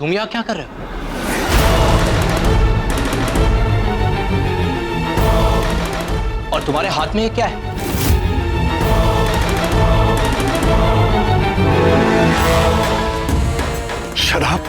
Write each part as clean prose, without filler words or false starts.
तुम यहाँ क्या कर रहे हो? और तुम्हारे हाथ में ये क्या है? शराब।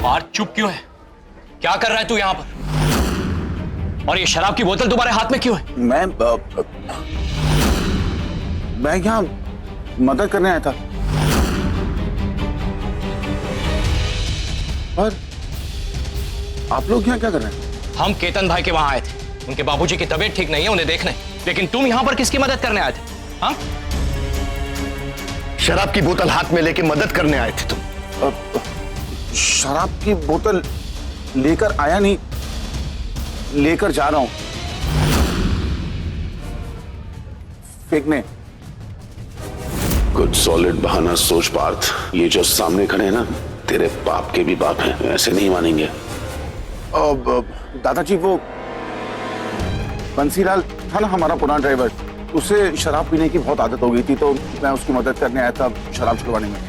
पार्थ चुप क्यों है? क्या कर रहा है तू यहां पर? और ये शराब की बोतल तुम्हारे हाथ में क्यों है? मैं यहाँ मदद करने आया था। और आप लोग यहाँ क्या कर रहे हैं? हम केतन भाई के वहां आए थे। उनके बाबूजी की तबीयत ठीक नहीं है, उन्हें देखने। लेकिन तुम यहां पर किसकी मदद करने आए थे? हाँ? शराब की बोतल हाथ में लेके मदद करने आए थे तुम? शराब की बोतल लेकर आया नहीं, लेकर जा रहा हूं फेंकने। कुछ सॉलिड बहाना सोच पार्थ। ये जो सामने खड़े हैं ना, तेरे बाप के भी बाप हैं, ऐसे नहीं मानेंगे। दादाजी, वो बंसीलाल था ना हमारा पुराना ड्राइवर, उसे शराब पीने की बहुत आदत हो गई थी, तो मैं उसकी मदद करने आया था शराब छुड़वाने में।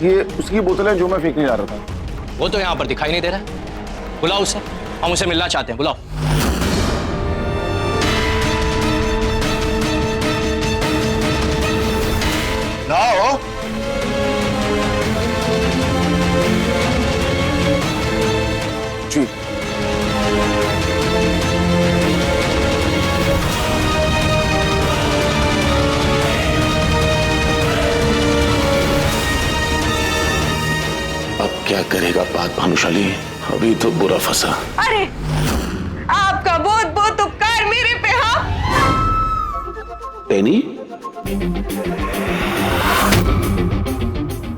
ये उसकी बोतल है जो मैं फेंकने जा रहा था। वो तो यहां पर दिखाई नहीं दे रहा। बुलाओ उसे, हम उसे मिलना चाहते हैं। बुलाओ। लाओ। जी। अब क्या करेगा बात भानुशाली? अभी तो बुरा फंसा। अरे आपका बहुत बहुत उपकार मेरे पे। हाँ, पेनी,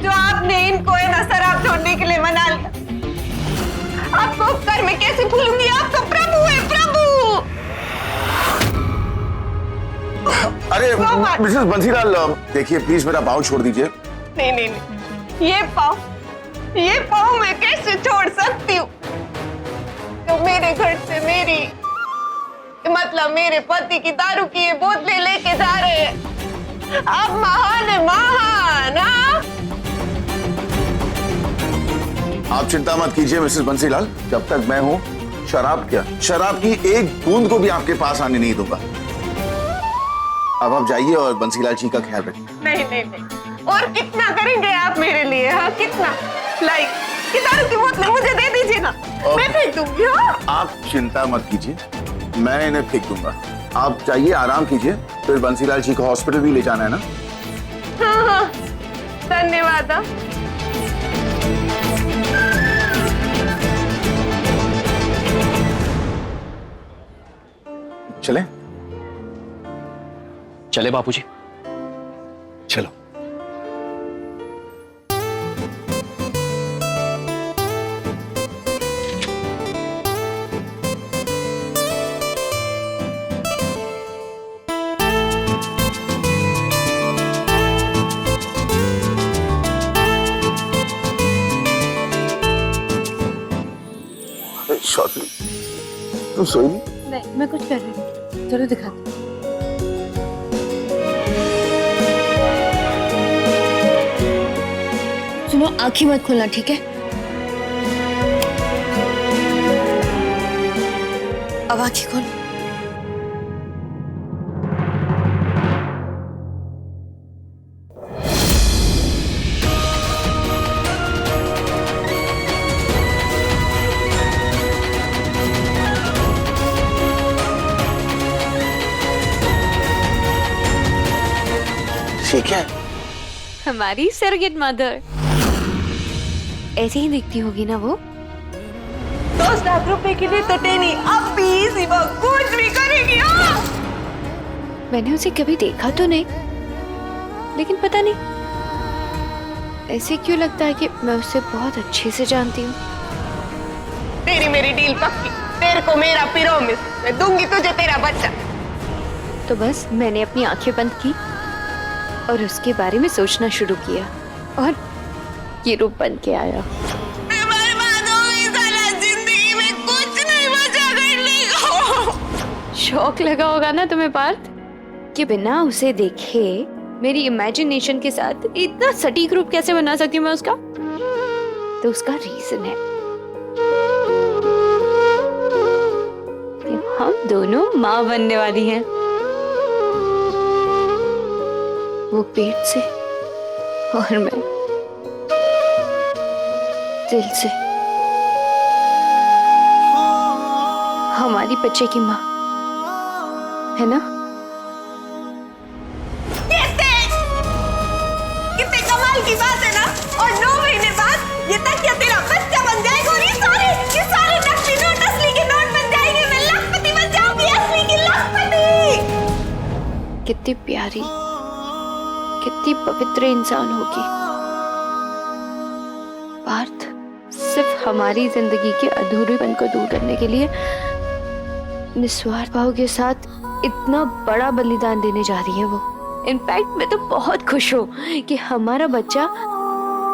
जो आपने इनको है ना शराब छोड़ने के लिए मना लिया, आपको उपकार मैं कैसे भूलूंगी? आपका प्रभु है, प्रभु। अरे मिसेस बंसीलाल, देखिए प्लीज मेरा पाँव छोड़ दीजिए। नहीं नहीं नहीं, ये पाँव मैं कैसे छोड़ सकती हूँ? तो मेरे घर से मतलब मेरे पति की दारू की ये बोतलें लेके जा रहे हैं। आप महान है, महान। हाँ? आप चिंता मत कीजिए मिसेस बंसीलाल, जब तक मैं हूँ शराब की एक बूंद को भी आपके पास आने नहीं दूंगा। अब आप जाइए और बंसीलाल जी का ख्याल रखिए। नहीं नहीं नहीं, और कितना करेंगे आप मेरे लिए? हाँ, कितना? लाइक कि दारू की बोतलें मुझे दे दीजिए ना, मैं फेंक दूंगी। हाँ? आप चिंता मत कीजिए, मैं इन्हें फेंक दूंगा। आप जाइए, आराम कीजिए, फिर बंसीलाल जी को हॉस्पिटल भी ले जाना है ना। हाँ, धन्यवाद। चले चले बापूजी। चलो। सॉरी, तुम सोई नहीं? नहीं, मैं कुछ कर रही हूँ। चलो दिखाती हूँ। सुनो, आंखें मत खोलना, ठीक है? अब आंखें खोलो। ठीक है। हमारी सरगेट मदर ऐसे ही दिखती होगी ना वो। 10 लाख रुपए के लिए तो टेनी अब भी इसी वक्त कुछ भी करेगी। हाँ? मैंने उसे कभी देखा तो नहीं, लेकिन पता नहीं ऐसे क्यों लगता है कि मैं उसे बहुत अच्छे से जानती हूँ। तेरी मेरी डील पक्की, तेरे को मेरा प्रॉमिस, मैं दूंगी तुझे तेरा बच्चा। तो बस मैंने अपनी आंखें बंद की और उसके बारे में सोचना शुरू किया और ये रूप बन के आया। मैं बर्बाद हो गई, साला जिंदगी में कुछ नहीं बचा करने को। शौक लगा होगा ना तुम्हें पार्थ, कि बिना उसे देखे मेरी इमेजिनेशन के साथ इतना सटीक रूप कैसे बना सकती हूँ मैं उसका। तो उसका रीजन है कि हम दोनों माँ बनने वाली हैं। वो पेट से और मैं दिल से। हमारी बच्चे की माँ है ना। कितने कमाल की बात है ना। और 9 महीने बाद ये तकिया तेरा बच्चा बन जाएगा और ये सारे नकली नोट असली के नोट बन जाएंगे। मैं लखपति बन जाऊंगी, असली की लखपति। कितनी प्यारी, कितनी पवित्र इंसान होगी पार्थ। सिर्फ हमारी जिंदगी के अधूरेपन को दूर करने के लिए निस्वार्थ भाव के साथ इतना बड़ा बलिदान देने जा रही है वो। इनफैक्ट मैं तो बहुत खुश हूँ कि हमारा बच्चा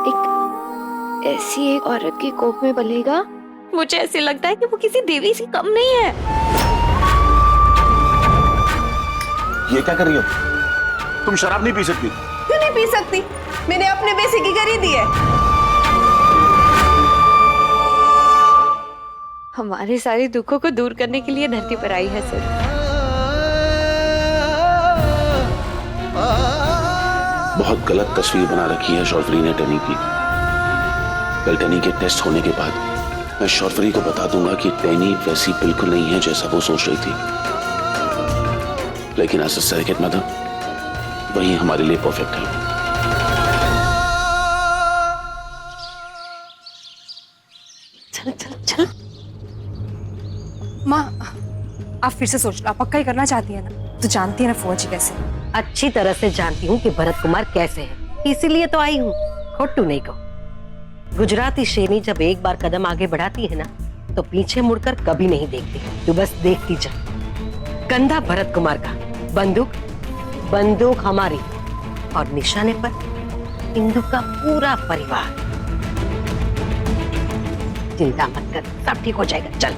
एक ऐसी एक औरत की कोख में पलेगा। मुझे ऐसे लगता है कि वो किसी देवी से कम नहीं है। ये क्या कर रही हो तुम? शराब नहीं पी सकती। क्यों नहीं पी सकती? मैंने अपने पैसे की खरीदी है। हमारे सारे दुखों को दूर करने के लिए धरती पर आई है सर। बहुत गलत तस्वीर बना रखी है शॉर्फरी ने टनी की। कल टनी के टेस्ट होने के बाद मैं शॉर्फरी को बता दूंगा कि टनी वैसी बिल्कुल नहीं है जैसा वो सोच रही थी। लेकिन एज अ सर्किट मदर वही हमारे लिए परफेक्ट है। चल चल चल। माँ आप फिर से सोच लो, आप पक्का ही करना चाहती है ना? तो जानती है ना फौजी कैसे। अच्छी तरह से जानती हूँ कि भरत कुमार कैसे है, इसीलिए तो आई हूँ। खोटू नहीं कहो। गुजराती शेरनी जब एक बार कदम आगे बढ़ाती है ना तो पीछे मुड़कर कभी नहीं देखती। तू बस देखती जा। कंधा भरत कुमार का, बंदूक हमारी, और निशाने पर इंदु का पूरा परिवार। चिंता मत कर, सब ठीक हो जाएगा। चल।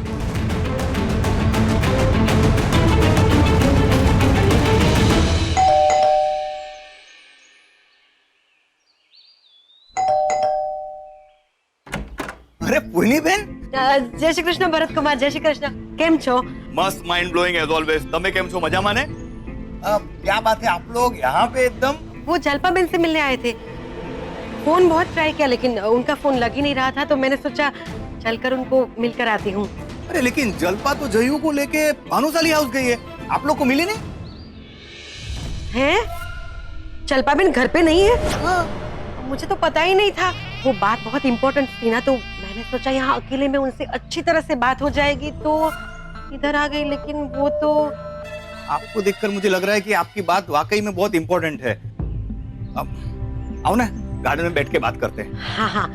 अरे पुनी बेन, जय श्री कृष्ण भरत कुमार। जय श्री कृष्ण। केम छो? मस्त, माइंड ब्लोइंग एज ऑलवेज। तमे केम छो? मजा माने? क्या बात है, आप लोग यहाँ पे एकदम। वो जलपा बेन से मिलने आए थे। फोन बहुत ट्राई किया लेकिन उनका फोन लग ही नहीं रहा था, तो मैंने सोचा चलकर उनको मिलकर आती हूँ। अरे लेकिन जलपा तो जयू को लेके भानुशाली हाउस गई है, आप लोग को मिली नहीं? हैं? जलपा बेन घर पे नहीं है? हाँ। मुझे तो पता ही नहीं था। वो बात बहुत इम्पोर्टेंट थी ना, तो मैंने सोचा यहाँ अकेले में उनसे अच्छी तरह से बात हो जाएगी, तो इधर आ गई। लेकिन वो तो आपको देखकर मुझे लग रहा है कि आपकी बात वाकई में बहुत इम्पोर्टेंट है। अब आओ ना, गार्डन में बैठ के बात करते हैं। हाँ हाँ।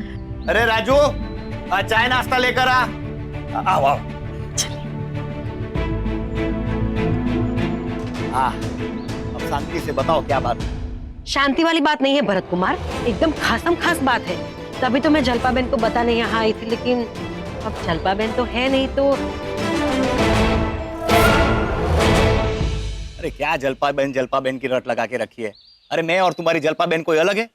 अरे राजू, चाय नाश्ता लेकर आ। आओ आओ। हाँ, अब शांति से बताओ क्या बात है। शांति वाली बात नहीं है भरत कुमार, एकदम खासम खास बात है। तभी तो मैं जलपा बेन को बताने यहाँ आई थी, लेकिन अब जलपा बेन तो है नहीं, तो अरे क्या जलपा बेन की रट लगा के रखी है। अरे मैं और तुम्हारी जलपा बेन कोई अलग है?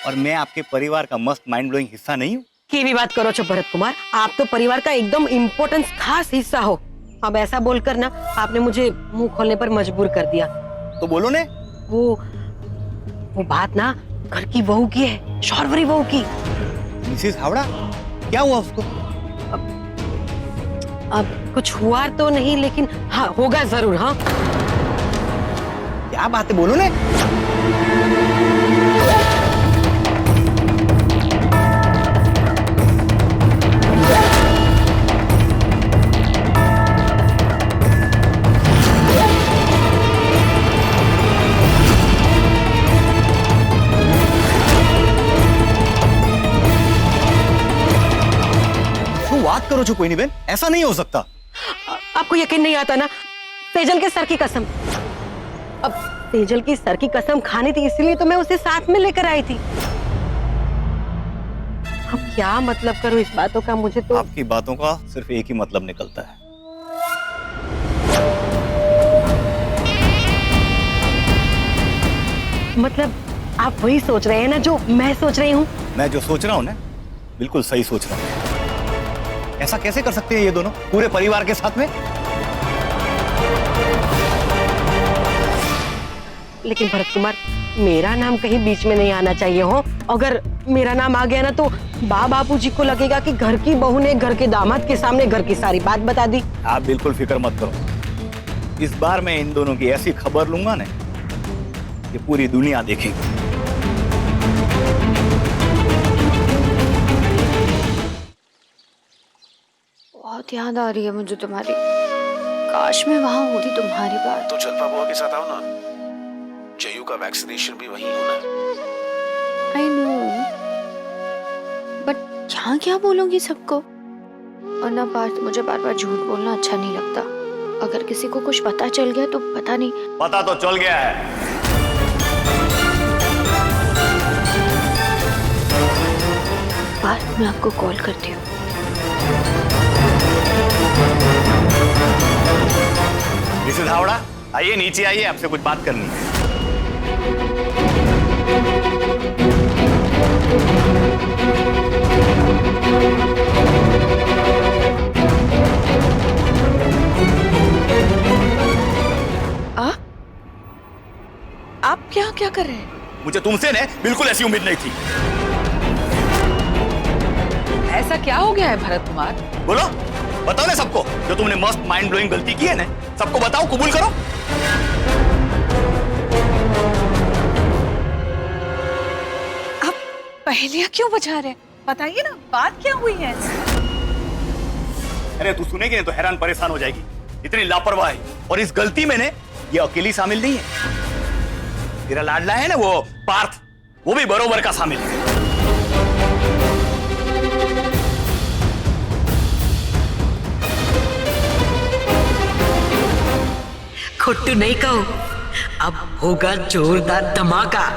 और मैं आपके परिवार का मस्त माइंड ब्लोइंग हिस्सा नहीं हूँ? की भी बात करो छो भरत कुमार, आप तो परिवार का एकदम इम्पोर्टेंट खास हिस्सा हो। अब ऐसा बोलकर ना आपने मुझे मुंह खोलने पर मजबूर कर दिया। तो बोलो ने। वो बात ना घर की बहू की है, शौर्वरी बहू की। मिसेस हावड़ा, क्या हुआ उसको? अब कुछ हुआ तो नहीं, लेकिन हाँ होगा जरूर। हाँ क्या बात है, बोलो ने। बात करो छो कोई नहीं बहन, ऐसा नहीं हो सकता। आपको यकीन नहीं आता ना? तेजल के सर की कसम। अब तेजल की सर की कसम खानी थी, इसलिए तो मैं उसे साथ में लेकर आई थी। अब क्या मतलब करूं इस बातों का? मुझे तो आपकी बातों का सिर्फ एक ही मतलब निकलता है। मतलब आप वही सोच रहे हैं ना जो मैं सोच रही हूँ? मैं जो सोच रहा हूँ ना बिल्कुल सही सोच रहा हूँ। ऐसा कैसे कर सकते हैं ये दोनों पूरे परिवार के साथ में? लेकिन भरत कुमार, मेरा नाम कहीं बीच में नहीं आना चाहिए हो। अगर मेरा नाम आ गया ना तो बापूजी को लगेगा कि घर की बहू ने घर के दामाद के सामने घर की सारी बात बता दी। आप बिल्कुल फिक्र मत करो, इस बार मैं इन दोनों की ऐसी खबर लूंगा ना कि पूरी दुनिया देखेगी। बहुत याद आ रही है मुझे तुम्हारी। काश मैं वहां होती तुम्हारी बात। तो जलपा बुआ के साथ आओ ना, जयू का वैक्सीनेशन भी वहीं होना है। आई नो, बट यहाँ क्या बोलूंगी सबको? और ना पार्थ, मुझे बार बार झूठ बोलना अच्छा नहीं लगता। अगर किसी को कुछ पता चल गया तो पता नहीं। पता तो चल गया है। पार्थ, मैं आपको कॉल करती हूँ। मिसेस हावड़ा, आइए नीचे आइए, आपसे कुछ बात करनी है। आप क्या कर रहे हैं? मुझे तुमसे ने बिल्कुल ऐसी उम्मीद नहीं थी। ऐसा क्या हो गया है भरत कुमार? बोलो, बताओ ना सबको, जो तुमने मस्त माइंड ब्लोइंग गलती की है ना, सबको बताओ, कबूल करो। आप पहेलियां क्यों बजा रहे हैं? बताइए ना, बात क्या हुई है? अरे तू सुनेगी नहीं तो हैरान परेशान हो जाएगी। इतनी लापरवाही, और इस गलती में ने ये अकेली शामिल नहीं है। तेरा लाडला है ना वो पार्थ, वो भी बरोबर का शामिल है। खोटू नहीं कहो, अब होगा जोरदार धमाका।